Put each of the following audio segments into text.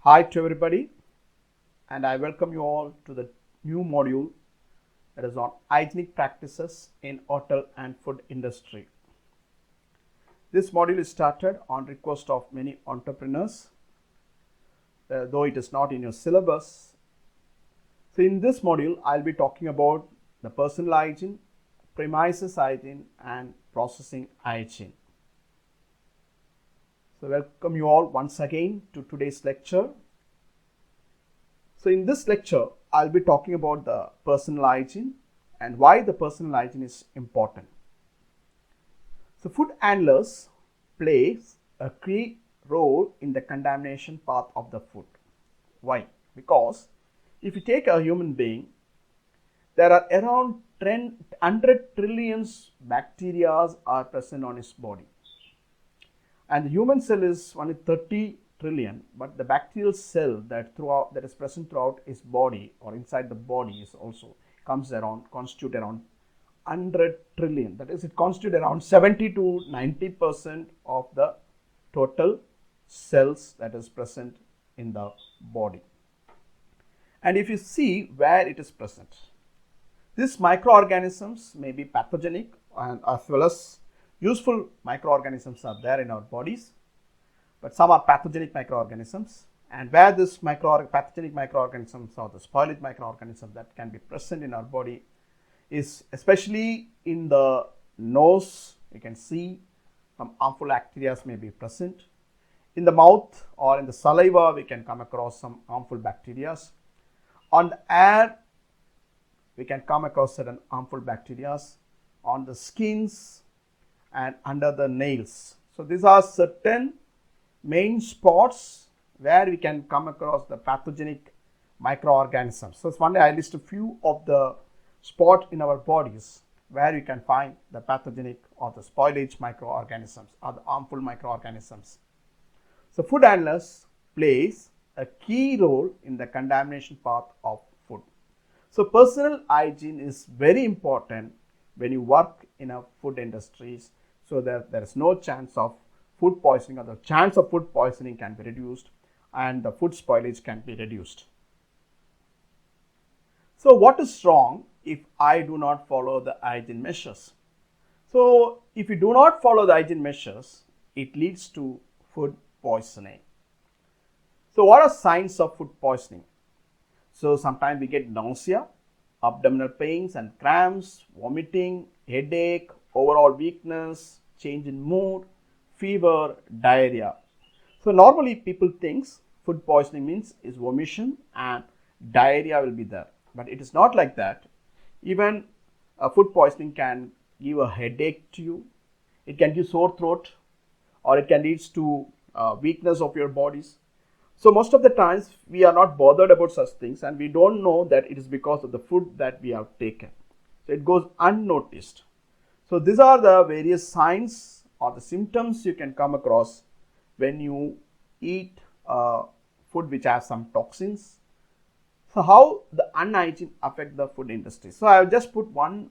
Hi to everybody, and I welcome you all to the new module that is on hygienic practices in hotel and food industry. This module is started on request of many entrepreneurs, though it is not in your syllabus. So in this module, I'll be talking about the personal hygiene, premises hygiene, and processing hygiene. So welcome you all once again to today's lecture. So in this lecture, I'll be talking about the personal hygiene and why the personal hygiene is important. So food handlers play a key role in the contamination path of the food. Why? Because if you take a human being, there are around 100 trillions bacteria are present on his body. And the human cell is only 30 trillion, but the bacterial cell that is present throughout his body or inside the body is also constitute around 100 trillion. That is, it constitutes around 70 to 90% of the total cells that is present in the body. And if you see where it is present, these microorganisms may be pathogenic and as well as useful microorganisms are there in our bodies, but some are pathogenic microorganisms, and where this pathogenic microorganisms or the spoilage microorganisms that can be present in our body is especially in the nose. You can see some harmful bacteria may be present. In the mouth or in the saliva, we can come across some harmful bacteria. On the air, we can come across certain harmful bacteria. On the skins and under the nails. So these are certain main spots where we can come across the pathogenic microorganisms. So one day I list a few of the spots in our bodies where you can find the pathogenic or the spoilage microorganisms or the harmful microorganisms. So food handlers plays a key role in the contamination path of food. So personal hygiene is very important when you work in a food industries, so that there is no chance of food poisoning, or the chance of food poisoning can be reduced and the food spoilage can be reduced. So what is wrong if I do not follow the hygiene measures? So if you do not follow the hygiene measures, it leads to food poisoning. So what are signs of food poisoning? So sometimes we get nausea, abdominal pains and cramps, vomiting, headache, overall weakness, change in mood, fever, diarrhea. So normally people think food poisoning means is vomition and diarrhea will be there, but it is not like that. Even food poisoning can give a headache to you, it can give sore throat, or it can lead to weakness of your bodies. So most of the times we are not bothered about such things, and we don't know that it is because of the food that we have taken. So it goes unnoticed. So these are the various signs or the symptoms you can come across when you eat food which has some toxins. So how the unhygiene affect the food industry? So I have just put one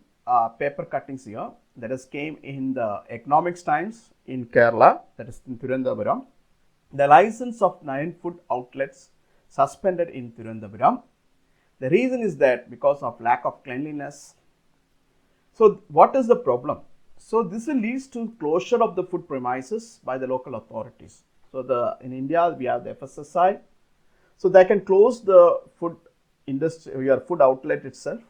paper cuttings here that has came in the Economics Times in Kerala, that is in Thiruvananthapuram. The license of 9 food outlets suspended in Thiruvananthapuram. The reason is that because of lack of cleanliness. So what is the problem? So this will lead to closure of the food premises by the local authorities. So in India we have the FSSI. So they can close the food industry, your food outlet itself.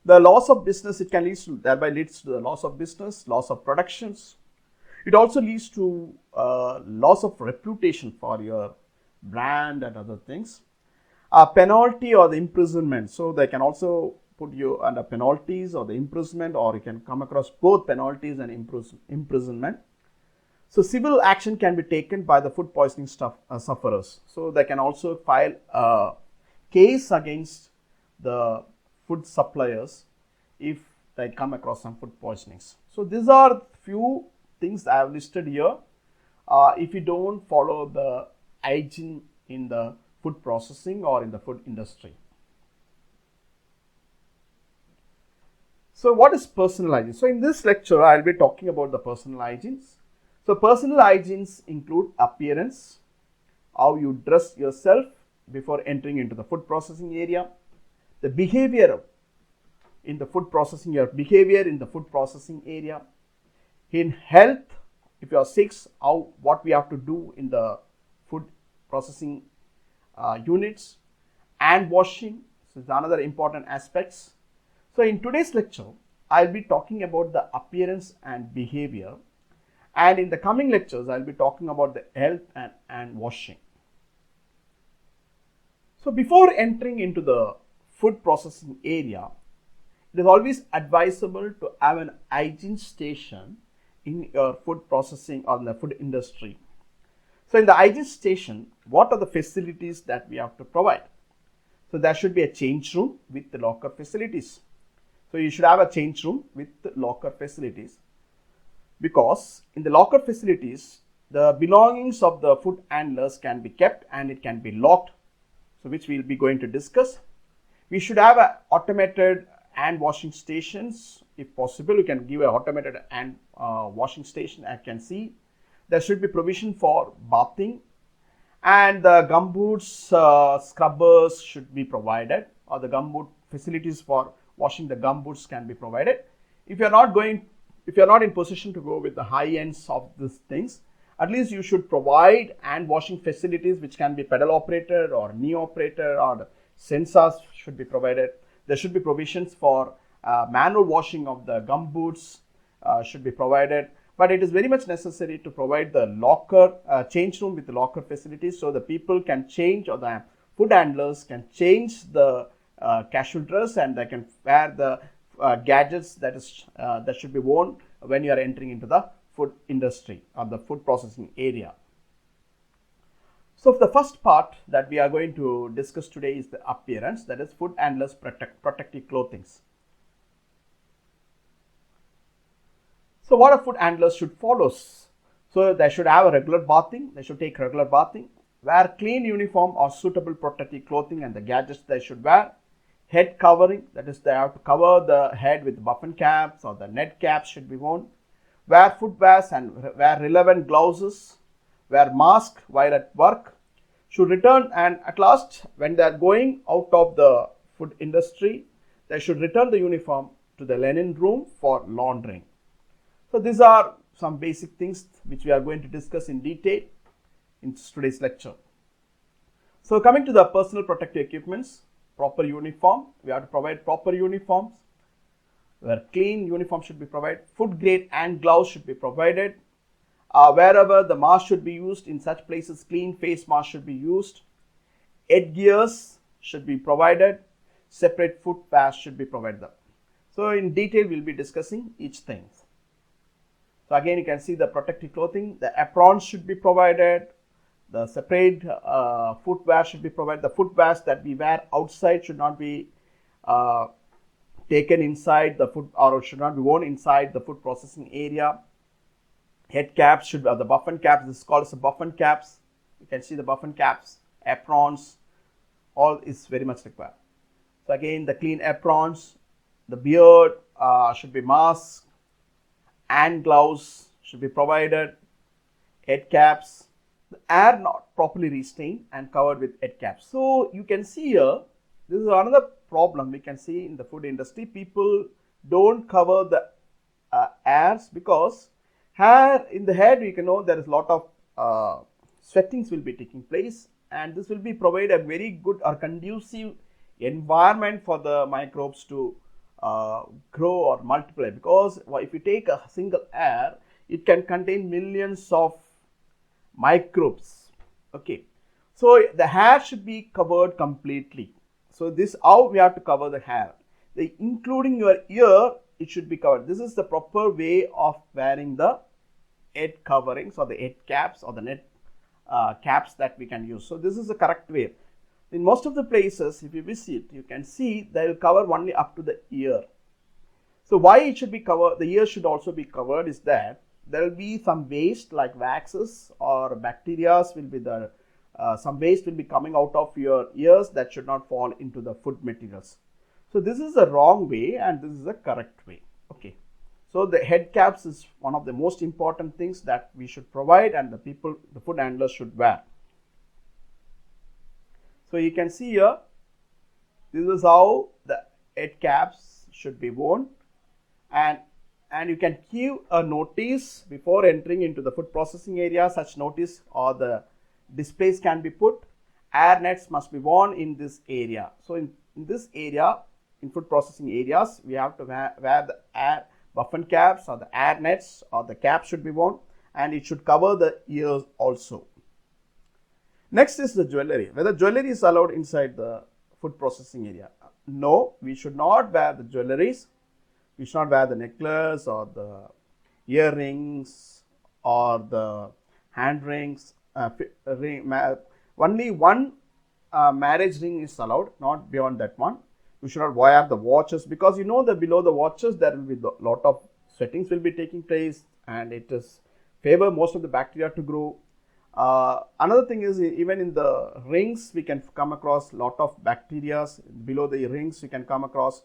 The loss of business, it can thereby leads to the loss of business, loss of productions. It also leads to loss of reputation for your brand and other things. Penalty or the imprisonment. So they can also put you under penalties or the imprisonment, or you can come across both penalties and imprisonment. So civil action can be taken by the food poisoning sufferers. So they can also file a case against the food suppliers if they come across some food poisonings. So these are few things I have listed here. If you don't follow the hygiene in the food processing or in the food industry. So what is personal hygiene? So in this lecture, I will be talking about the personal hygienes. So personal hygienes include appearance, how you dress yourself before entering into the food processing area, the behavior in the food processing, your behavior in the food processing area, in health, if you are sick, what we have to do in the food processing units, and washing. So it's another important aspects. So in today's lecture, I'll be talking about the appearance and behavior, and in the coming lectures, I'll be talking about the health and washing. So before entering into the food processing area, it is always advisable to have an hygiene station in your food processing or in the food industry. So in the hygiene station, what are the facilities that we have to provide? So there should be a change room with the locker facilities. So you should have a change room with the locker facilities, because in the locker facilities, the belongings of the food handlers can be kept and it can be locked, so which we will be going to discuss. We should have a automated hand washing stations. If possible, you can give an automated hand washing station. I can see there should be provision for bathing, and the gumboots, scrubbers should be provided, or the gumboot facilities for washing the gumboots can be provided. If you are not in position to go with the high ends of these things, at least you should provide hand washing facilities which can be pedal operated or knee operated, or the sensors should be provided. There should be provisions for manual washing of the gumboots should be provided. But it is very much necessary to provide the locker, change room with the locker facilities, so the people can change, or the food handlers can change the casual dress, and they can wear the gadgets that should be worn when you are entering into the food industry or the food processing area. So the first part that we are going to discuss today is the appearance, that is food handlers protective clothing. So what a food handlers should follow? So they should have a regular bathing, they should take regular bathing, wear clean uniform or suitable protective clothing, and the gadgets they should wear. Head covering, that is they have to cover the head with buffet caps, or the net caps should be worn. Wear footwears and wear relevant gloves. Wear mask while at work. Should return, and at last when they are going out of the food industry, they should return the uniform to the linen room for laundering. So these are some basic things which we are going to discuss in detail in today's lecture. So coming to the personal protective equipments, proper uniform, we have to provide proper uniforms, where clean uniform should be provided. Food grade hand gloves should be provided. Wherever the mask should be used, in such places clean face mask should be used. Headgears should be provided. Separate footwear should be provided. So in detail we will be discussing each thing. So again you can see the protective clothing, the aprons should be provided, the separate footwear should be provided. The footwears that we wear outside should not be taken inside the food, or should not be worn inside the food processing area. Head caps should be, the buffet caps, this is called as the buffet caps. You can see the buffet caps, aprons, all is very much required. So again the clean aprons, the beard should be masked, hand gloves should be provided, head caps, the hair not properly restrained and covered with head caps. So you can see here, this is another problem we can see in the food industry. People don't cover the hairs, because hair in the head, you can know there is a lot of sweatings will be taking place, and this will be provide a very good or conducive environment for the microbes to grow or multiply, because if you take a single hair, it can contain millions of microbes. Okay, so the hair should be covered completely. So this how we have to cover the hair, including your ear, it should be covered. This is the proper way of wearing the head coverings, or the head caps, or the net caps that we can use. So this is the correct way. In most of the places, if you visit, you can see they will cover only up to the ear. So why it should be covered, the ear should also be covered, is that there will be some waste like waxes or bacteria will be the some waste will be coming out of your ears that should not fall into the food materials. So this is the wrong way and this is the correct way. Okay. So the head caps is one of the most important things that we should provide, and the food handlers should wear. So you can see here, this is how the head caps should be worn, and you can give a notice before entering into the food processing area. Such notice or the displays can be put. Air nets must be worn in this area. So in this area, in food processing areas, we have to wear the air buffet caps or the air nets, or the cap should be worn, and it should cover the ears also. Next is the jewelry. Whether jewelry is allowed inside the food processing area. No, we should not wear the jewelries. We should not wear the necklace or the earrings or the hand rings. Only one marriage ring is allowed, not beyond that one. We should not wear the watches, because you know that below the watches there will be a lot of sweatings will be taking place, and it is favor most of the bacteria to grow. Another thing is, even in the rings we can come across lot of bacteria. Below the rings we can come across.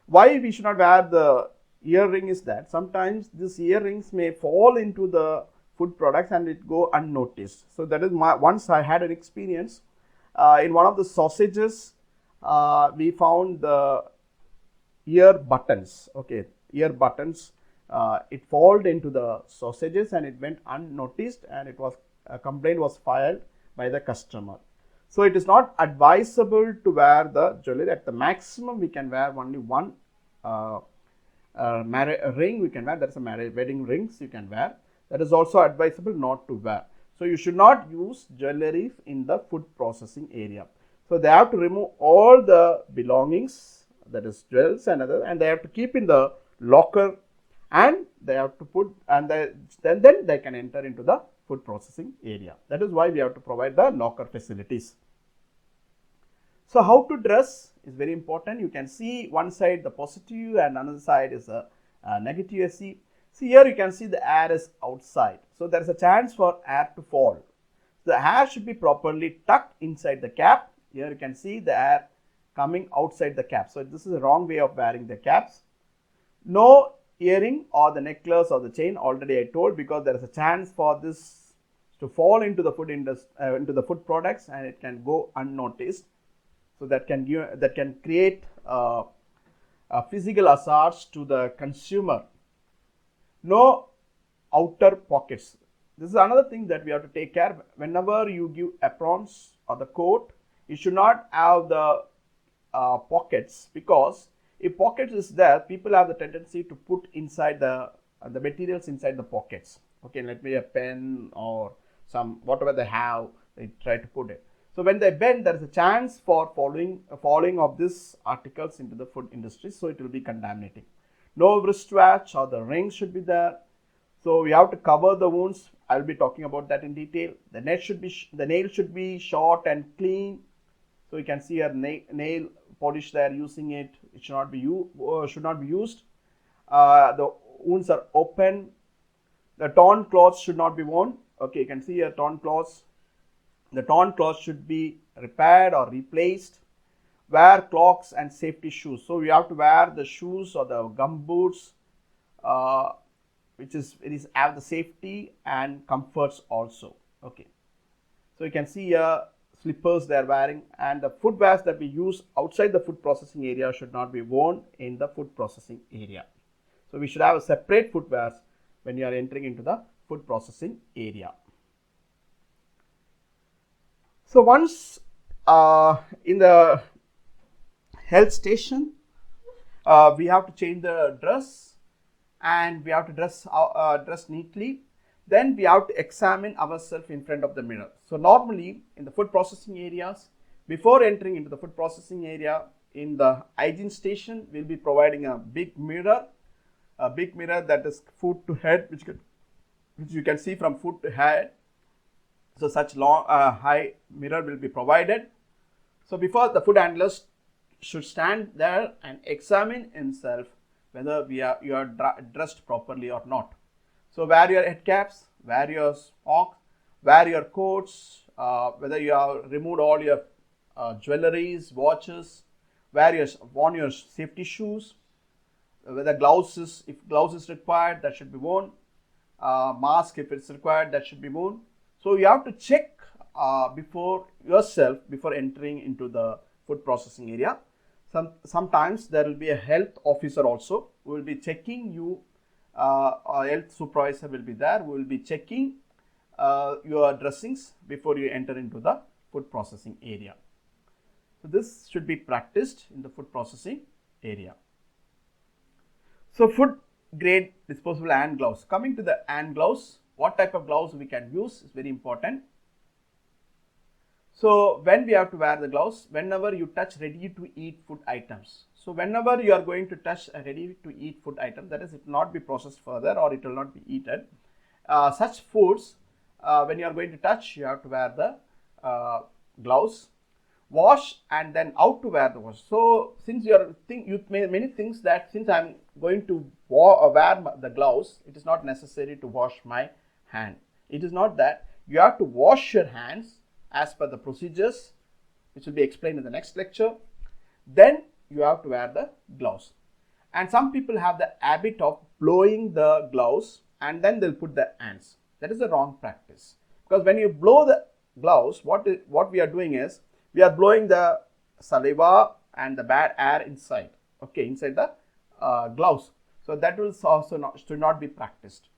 Why we should not wear the earring is that sometimes these earrings may fall into the food products and it go unnoticed. So that is once I had an experience in one of the sausages. We found the ear buttons. Okay, ear buttons. It fell into the sausages and it went unnoticed, and it was a complaint was filed by the customer. So it is not advisable to wear the jewelry. At the maximum, we can wear only one ring. We can wear, that's a marriage wedding rings you can wear. That is also advisable not to wear. So you should not use jewelry in the food processing area. So they have to remove all the belongings, that is jewels and other, and they have to keep in the locker, and they have to put, and then they can enter into the food processing area. That is why we have to provide the locker facilities. So how to dress is very important. You can see one side the positive and another side is a negative SE. See here you can see the air is outside. So there is a chance for air to fall. The hair should be properly tucked inside the cap. Here you can see the air coming outside the cap. So this is a wrong way of wearing the caps. No earring or the necklace or the chain, already I told, because there is a chance for this to fall into the food into the food products, and it can go unnoticed. So that can create physical hazards to the consumer. No outer pockets. This is another thing that we have to take care. Whenever you give aprons or the coat, you should not have the pockets, because if pockets is there, people have the tendency to put inside the materials inside the pockets. Okay, let me a pen or some whatever they have, they try to put it. So when they bend, there is a chance for falling of these articles into the food industry. So it will be contaminating. No wristwatch or the rings should be there. So we have to cover the wounds. I will be talking about that in detail. The nail should be short and clean. So you can see a nail polish there using it. It should not be used. The wounds are open. The torn cloths should not be worn. Okay, you can see here torn cloths. The torn cloths should be repaired or replaced. Wear clogs and safety shoes. So we have to wear the shoes or the gum boots, which have the safety and comforts also. Okay, so you can see here slippers they are wearing, and the footwears that we use outside the food processing area should not be worn in the food processing area. So we should have a separate footwears when you are entering into the food processing area. So once in the health station, we have to change the dress, and we have to dress neatly. Then we have to examine ourselves in front of the mirror. So normally in the food processing areas, before entering into the food processing area, in the hygiene station, we'll be providing a big mirror that is foot to head, which you can see from foot to head. So such long high mirror will be provided. So before, the food handlers should stand there and examine himself whether you are dressed properly or not. So wear your head caps, wear your socks, wear your coats, whether you have removed all your jewelries, watches, worn your safety shoes, whether if gloves is required, that should be worn, mask if it's required, that should be worn. So you have to check before yourself before entering into the food processing area. Sometimes there will be a health officer also who will be checking you. A health supervisor will be there who will be checking your dressings before you enter into the food processing area. So this should be practiced in the food processing area. So food grade disposable hand gloves. Coming to the hand gloves, what type of gloves we can use is very important. So when we have to wear the gloves, whenever you touch ready to eat food items. So whenever you are going to touch a ready to eat food item, that is, it will not be processed further or it will not be eaten. Such foods, when you are going to touch, you have to wear the gloves. Wash and then out to wear the wash. So since you many things that since I am going to wear the gloves, it is not necessary to wash my hand. It is not that. You have to wash your hands as per the procedures which will be explained in the next lecture. Then you have to wear the gloves. And some people have the habit of blowing the gloves and then they'll put the hands. That is a wrong practice, because when you blow the gloves, what we are doing is we are blowing the saliva and the bad air inside, inside the gloves. So that will also should not be practiced.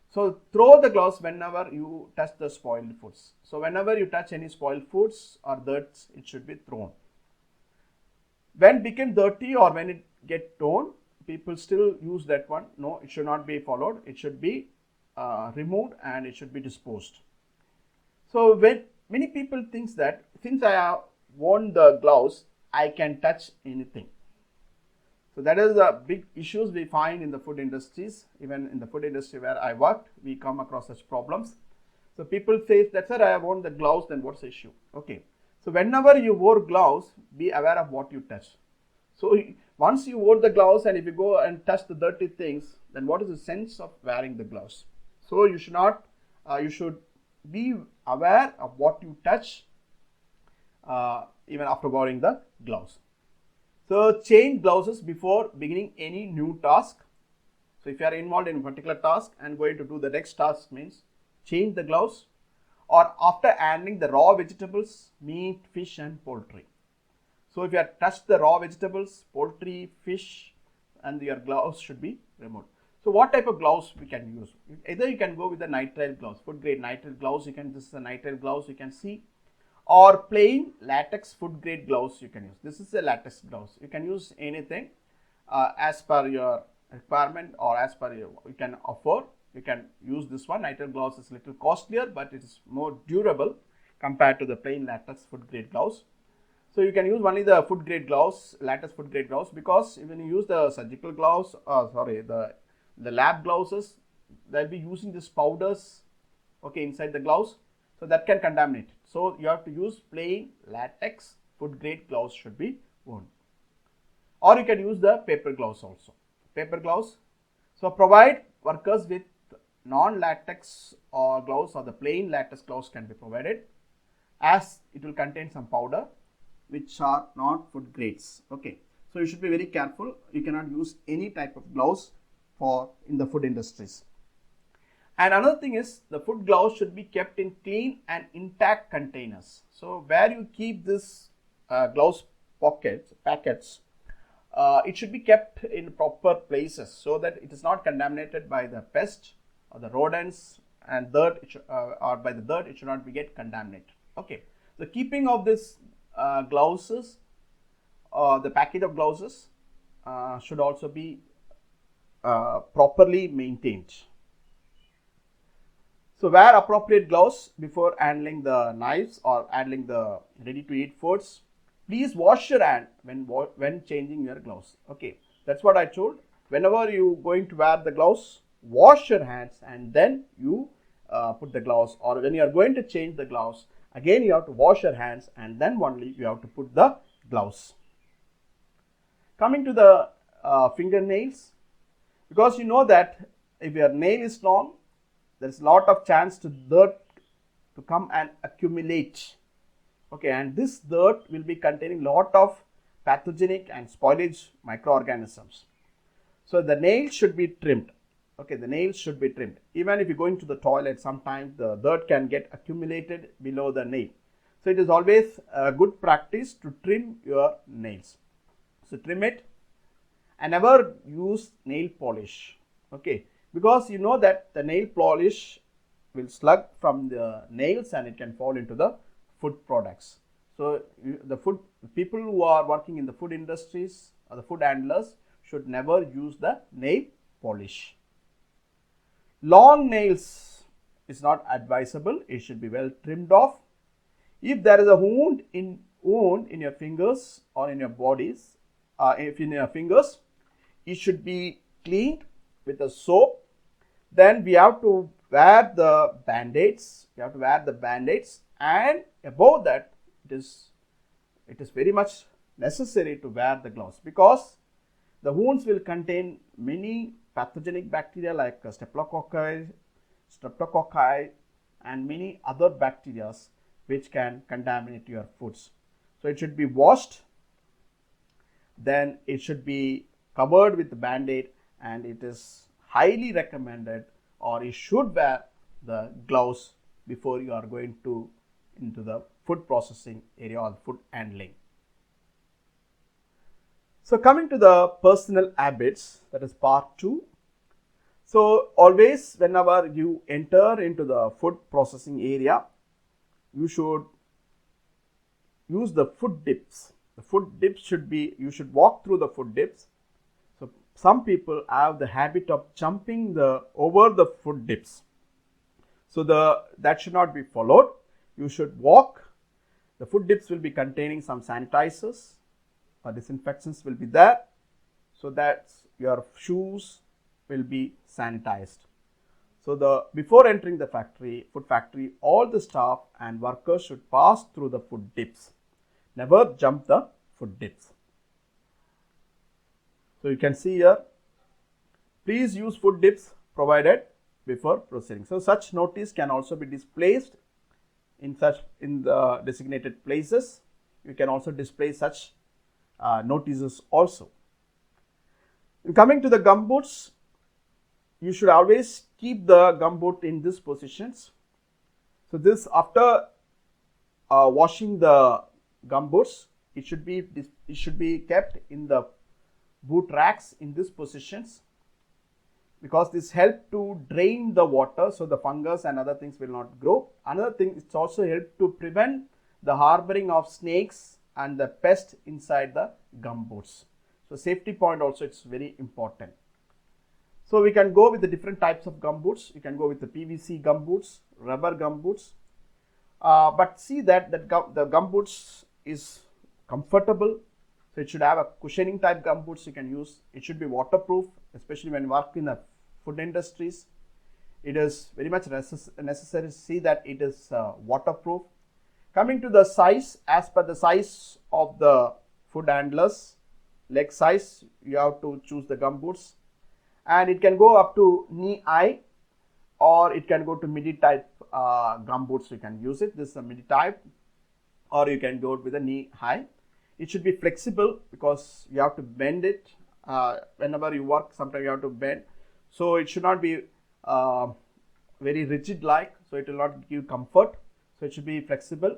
So throw the gloves whenever you touch the spoiled foods. So whenever you touch any spoiled foods or dirt, it should be thrown. When it became dirty or when it get torn, people still use that one. No, it should not be followed. It should be removed and it should be disposed. So when many people think that since I have worn the gloves, I can touch anything. So that is the big issues we find in the food industries. Even in the food industry where I worked, we come across such problems. So people say that, sir, I have worn the gloves, then what's the issue? Okay. So whenever you wore gloves, be aware of what you touch. So once you wore the gloves and if you go and touch the dirty things, then what is the sense of wearing the gloves? So you should not, you should be aware of what you touch even after wearing the gloves. So change gloves before beginning any new task. So if you are involved in a particular task and going to do the next task, means change the gloves, or after handling the raw vegetables, meat, fish and poultry. So if you have touched the raw vegetables, poultry, fish, and your gloves should be removed. So what type of gloves we can use? Either you can go with the nitrile gloves, food grade nitrile gloves. This is a nitrile gloves you can see, or plain latex food grade gloves you can use. This is a latex gloves. You can use anything as per your requirement or as per you can afford. You can use this one. Nitrile gloves is a little costlier, but it is more durable compared to the plain latex food grade gloves. So you can use only the food grade gloves, latex food grade gloves, because when you use the surgical gloves, the lab gloves, they'll be using these powders, inside the gloves, so that can contaminate it. So you have to use plain latex food grade gloves should be worn, or you can use the paper gloves also. Paper gloves. So provide workers with non-latex or gloves, or the plain latex gloves can be provided, as it will contain some powder which are not food grades. So you should be very careful. You cannot use any type of gloves in the food industries. And another thing is, the food gloves should be kept in clean and intact containers. So where you keep this gloves packets, it should be kept in proper places so that it is not contaminated by the pest or the rodents and dirt, or by the dirt, it should not get contaminated. So keeping of this gloves, the packet of gloves should also be properly maintained. So wear appropriate gloves before handling the knives or handling the ready to eat foods. Please wash your hand when changing your gloves. That's what I told. Whenever you going to wear the gloves, wash your hands and then you put the gloves, or when you are going to change the gloves, again you have to wash your hands and then only you have to put the gloves. Coming to the fingernails, because you know that if your nail is long, there is a lot of chance to dirt to come and accumulate. And this dirt will be containing lot of pathogenic and spoilage microorganisms. So the nail should be trimmed. Okay, the nails should be trimmed. Even if you go into the toilet, sometimes the dirt can get accumulated below the nail. So it is always a good practice to trim your nails. So trim it and never use nail polish. Okay, because you know that the nail polish will slug from the nails and it can fall into the food products. So the people who are working in the food industries or the food handlers should never use the nail polish. Long nails is not advisable. It should be well trimmed off. If there is a wound in your fingers or in your bodies, if in your fingers, it should be cleaned with a soap. Then we have to wear the band-aids. And above that, it is very much necessary to wear the gloves, because the wounds will contain many pathogenic bacteria like streptococci and many other bacteria which can contaminate your foods. So it should be washed, then it should be covered with the band-aid, and it is highly recommended, or you should wear the gloves before you are going into the food processing area or food handling. So coming to the personal habits, that is part 2. So always whenever you enter into the food processing area, you should use the food dips. The food dips should be, you should walk through the food dips. So some people have the habit of jumping over the food dips. So that should not be followed. You should walk. The food dips will be containing some sanitizers or disinfectants will be there, so that your shoes will be sanitized. So before entering the food factory, all the staff and workers should pass through the food dips. Never jump the food dips. So you can see here, please use food dips provided before proceeding. So such notice can also be displayed in the designated places. You can also display such notices also. In coming to the gumboots, you should always keep the gumboot in these positions. So this, after washing the gumboots, it should be kept in the boot racks in these positions, because this helps to drain the water, so the fungus and other things will not grow. Another thing, it's also help to prevent the harboring of snakes and the pest inside the gumboots. So safety point also, it's very important. So we can go with the different types of gumboots. You can go with the PVC gumboots, rubber gumboots, but see that the gumboots is comfortable. So it should have a cushioning type gumboots you can use. It should be waterproof, especially when you work in the food industries. It is very much necessary to see that it is waterproof. Coming to the size, as per the size of the food handlers, leg size, you have to choose the gumboots, and it can go up to knee high, or it can go to midi type gumboots. You can use it. This is a midi type, or you can go with a knee high. It should be flexible, because you have to bend it whenever you work. Sometimes you have to bend, so it should not be very rigid like, so it will not give comfort. So it should be flexible.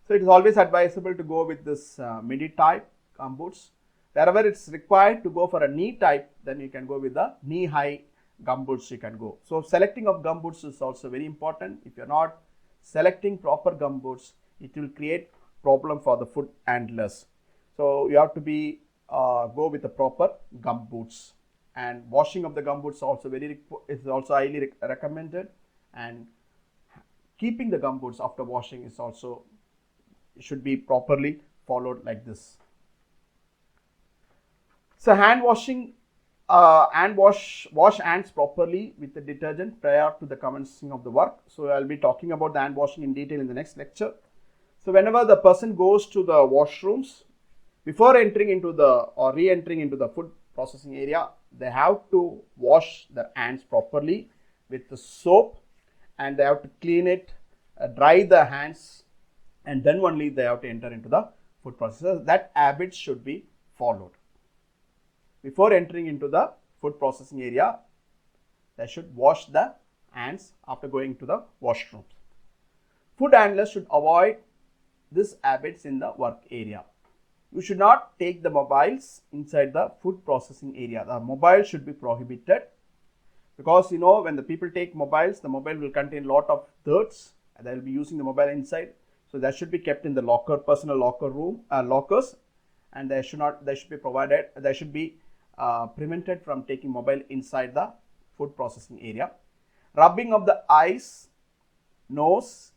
So it is always advisable to go with this midi type gumboots. Wherever it's required to go for a knee type, then you can go with the knee high gumboots. You can go. So selecting of gumboots is also very important. If you're not selecting proper gumboots, it will create problem for the food handlers. So you have to be go with the proper gumboots, and washing of the gumboots also is also highly recommended, and keeping the gumboots after washing is also should be properly followed like this. So hand washing, wash hands properly with the detergent prior to the commencing of the work. So I'll be talking about the hand washing in detail in the next lecture. So whenever the person goes to the washrooms, before entering into or re-entering into the food processing area, they have to wash their hands properly with the soap, and they have to clean it, dry the hands, and then only they have to enter into the food processor. That habit should be followed. Before entering into the food processing area, they should wash the hands after going to the washroom. Food handlers should avoid these habits in the work area. You should not take the mobiles inside the food processing area. The mobile should be prohibited, because when the people take mobiles, the mobile will contain lot of dirts and they will be using the mobile inside. So that should be kept in the locker, personal locker room, lockers, and they should be prevented from taking mobile inside the food processing area. Rubbing of the eyes, nose,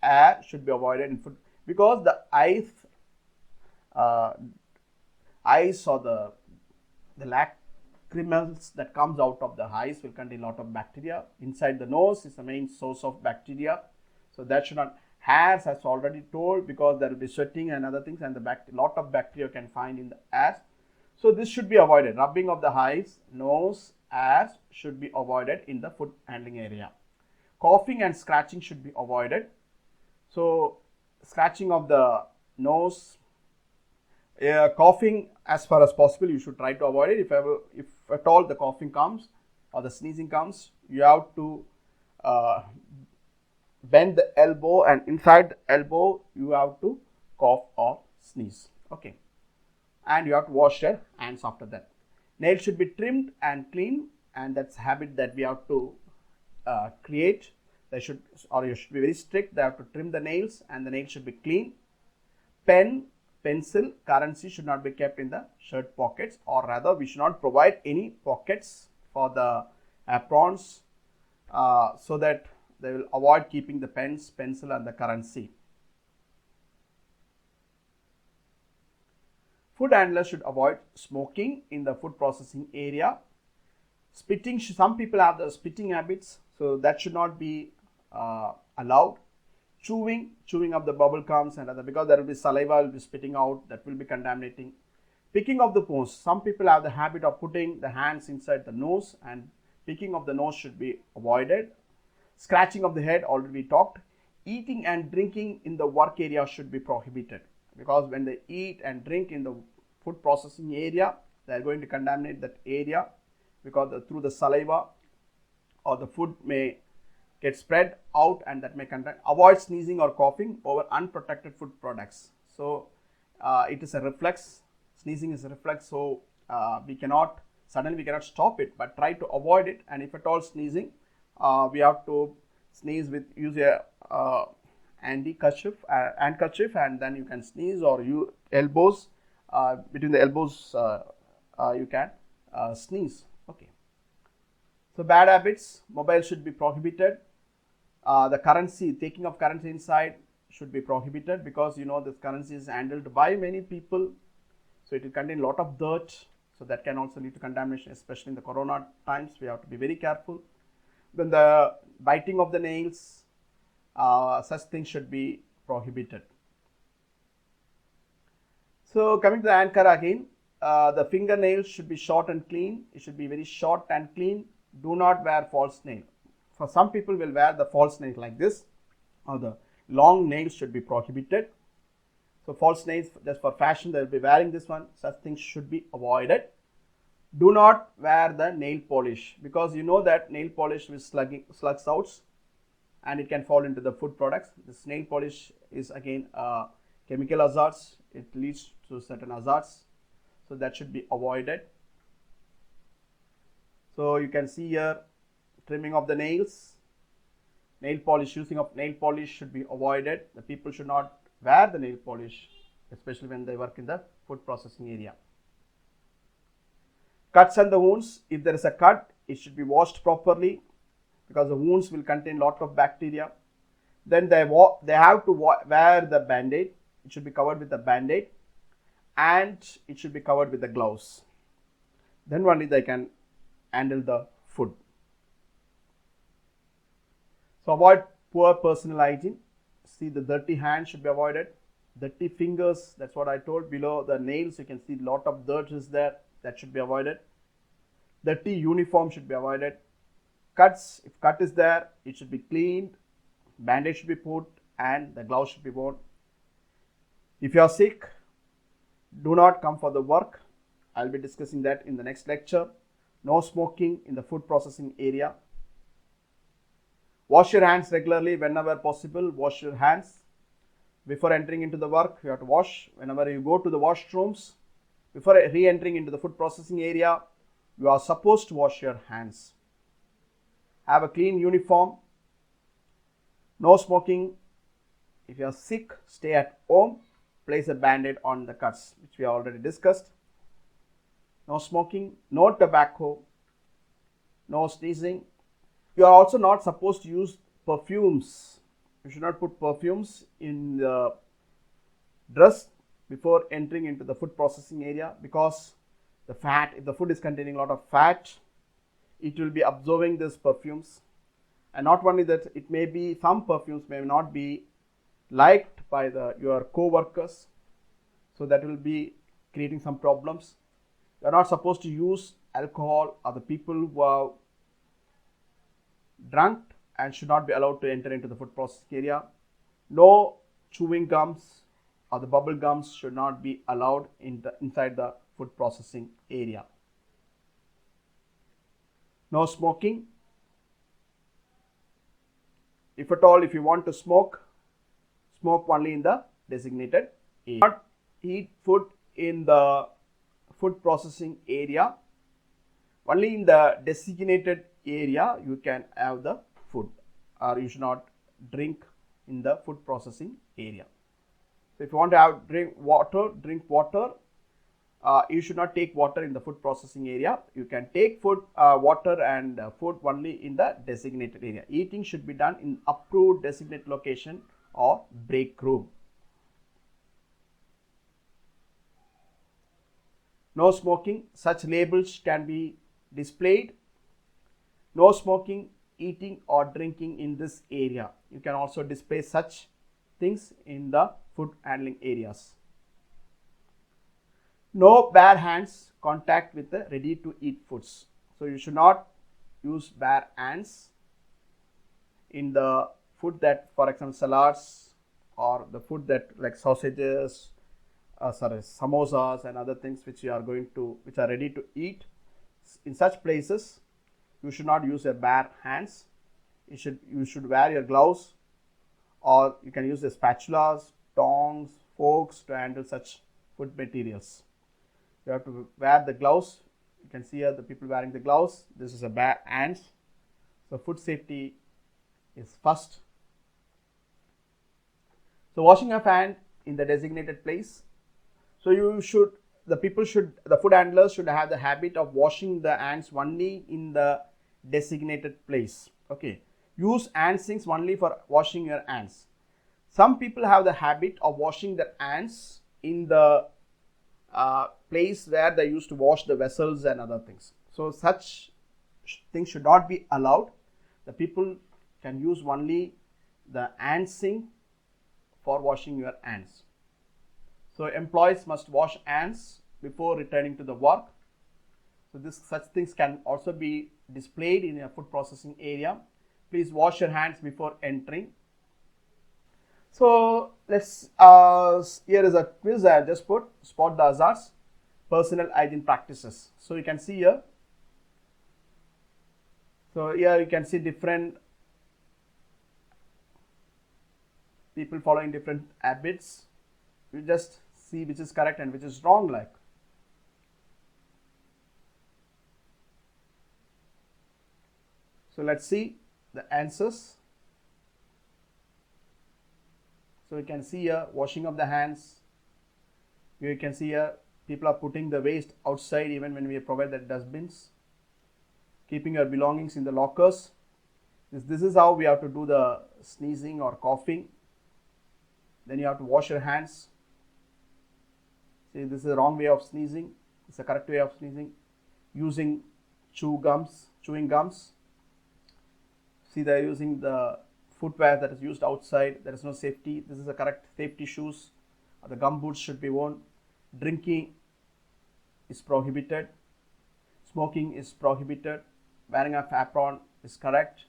hair should be avoided in food, because the eyes or the lacrimals that comes out of the eyes will contain a lot of bacteria. Inside the nose is the main source of bacteria, so that should not. Hairs, as already told, because there will be sweating and other things, and lot of bacteria can find in the hairs. So this should be avoided. Rubbing of the eyes, nose, hairs should be avoided in the food handling area. Coughing and scratching should be avoided. So scratching of the nose, coughing as far as possible you should try to avoid it. If at all the coughing comes or the sneezing comes, you have to bend the elbow, and inside the elbow you have to cough or sneeze. Okay, and you have to wash your hands after that. Nails should be trimmed and clean, and that's a habit that we have to create. You should be very strict. They have to trim the nails, and the nails should be clean. Pen, pencil, currency should not be kept in the shirt pockets, or rather we should not provide any pockets for the aprons, so that they will avoid keeping the pens, pencil and the currency. Food handlers should avoid smoking in the food processing area. Spitting, some people have the spitting habits, so that should not be allowed. Chewing of the bubble gums and other, because there will be saliva will be spitting out, that will be contaminating. Picking of the nose, some people have the habit of putting the hands inside the nose, and picking of the nose should be avoided. Scratching of the head, already we talked. Eating and drinking in the work area should be prohibited, because when they eat and drink in the food processing area, they are going to contaminate that area, because through the saliva or the food may get spread out, and that may contain. Avoid sneezing or coughing over unprotected food products. So it is a reflex. Sneezing is a reflex, so we cannot stop it, but try to avoid it. And if at all sneezing, we have to sneeze with use a handkerchief, and then you can sneeze, or you elbows, between the elbows you can sneeze. Okay. So bad habits, mobile should be prohibited. The currency, taking of currency inside should be prohibited, because this currency is handled by many people, so it will contain a lot of dirt, so that can also lead to contamination, especially in the corona times. We have to be very careful. Then the biting of the nails, such things should be prohibited. So coming to the anchor again, the fingernails should be short and clean. It should be very short and clean. Do not wear false nail. For some people will wear the false nail like this, or the long nails should be prohibited. So false nails, just for fashion, they will be wearing this one. Such things should be avoided. Do not wear the nail polish, because that nail polish will slugs out, and it can fall into the food products. This nail polish is again chemical hazards. It leads to certain hazards, so that should be avoided. So you can see here, trimming of the nails, nail polish, using of nail polish should be avoided. The people should not wear the nail polish, especially when they work in the food processing area. Cuts and the wounds, if there is a cut, it should be washed properly, because the wounds will contain lot of bacteria. Then they have to wear the band-aid. It should be covered with the band-aid, and it should be covered with the gloves. Then only they can handle the food. So avoid poor personal hygiene. See, the dirty hands should be avoided. Dirty fingers, that's what I told. Below the nails, you can see a lot of dirt is there. That should be avoided. Dirty uniform should be avoided. Cuts, if cut is there, it should be cleaned. Band-aid should be put, and the gloves should be worn. If you are sick, do not come for the work. I'll be discussing that in the next lecture. No smoking in the food processing area. Wash your hands regularly whenever possible. Wash your hands before entering into the work. You have to wash. Whenever you go to the washrooms, before re-entering into the food processing area, you are supposed to wash your hands. Have a clean uniform. No smoking. If you are sick, stay at home. Place a band-aid on the cuts, which we already discussed. No smoking, no tobacco, no sneezing. You are also not supposed to use perfumes. You should not put perfumes in the dress before entering into the food processing area, because the fat, if the food is containing a lot of fat, it will be absorbing these perfumes. And not only that, it may be, some perfumes may not be liked by your co-workers, so that will be creating some problems. You are not supposed to use alcohol, or the people who are drunk and should not be allowed to enter into the food processing area. No chewing gums or the bubble gums should not be allowed inside the food processing area. No smoking. If at all, if you want to smoke, smoke only in the designated area. Not eat food in the food processing area. Only in the designated area you can have the food, or you should not drink in the food processing area. So if you want to drink water, you should not take water in the food processing area. You can take water and food only in the designated area. Eating should be done in approved designated location or break room. No smoking. Such labels can be displayed. No smoking, eating or drinking in this area. You can also display such things in the food handling areas. No bare hands contact with the ready to eat foods. So you should not use bare hands in the food that, for example, salads, or the food that like sausages, samosas and other things which are ready to eat. In such places, you should not use your bare hands. You should wear your gloves, or you can use the spatulas, tongs, forks to handle such food materials. You have to wear the gloves. You can see here the people wearing the gloves. This is a bare hands. So food safety is first. So washing of hand in the designated place. So the food handlers should have the habit of washing the hands only in the designated place. Okay. Use hand sinks only for washing your hands. Some people have the habit of washing their hands in the place where they used to wash the vessels and other things. So such things should not be allowed. The people can use only the hand sink for washing your hands. So employees must wash hands before returning to the work. So such things can also be displayed in a food processing area. Please wash your hands before entering. So let's here is a quiz I have just put. Spot the hazards, personal hygiene practices. So you can see here. So here you can see different people following different habits. You just see which is correct and which is wrong. Like, so let's see the answers. So you can see here washing of the hands. You can see here people are putting the waste outside even when we provide the dustbins. Keeping your belongings in the lockers. This is how we have to do the sneezing or coughing. Then you have to wash your hands. See, this is the wrong way of sneezing. It's the correct way of sneezing. Using chewing gums. See, they're using the footwear that is used outside. There is no safety. This is the correct safety shoes. The gum boots should be worn. Drinking is prohibited. Smoking is prohibited. Wearing a apron is correct.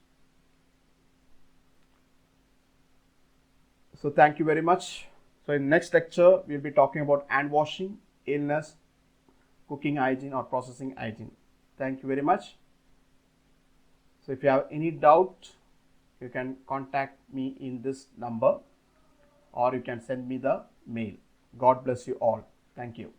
So thank you very much. So in next lecture, we'll be talking about hand washing, illness, cooking hygiene or processing hygiene. Thank you very much. So if you have any doubt, you can contact me in this number or you can send me the mail. God bless you all. Thank you.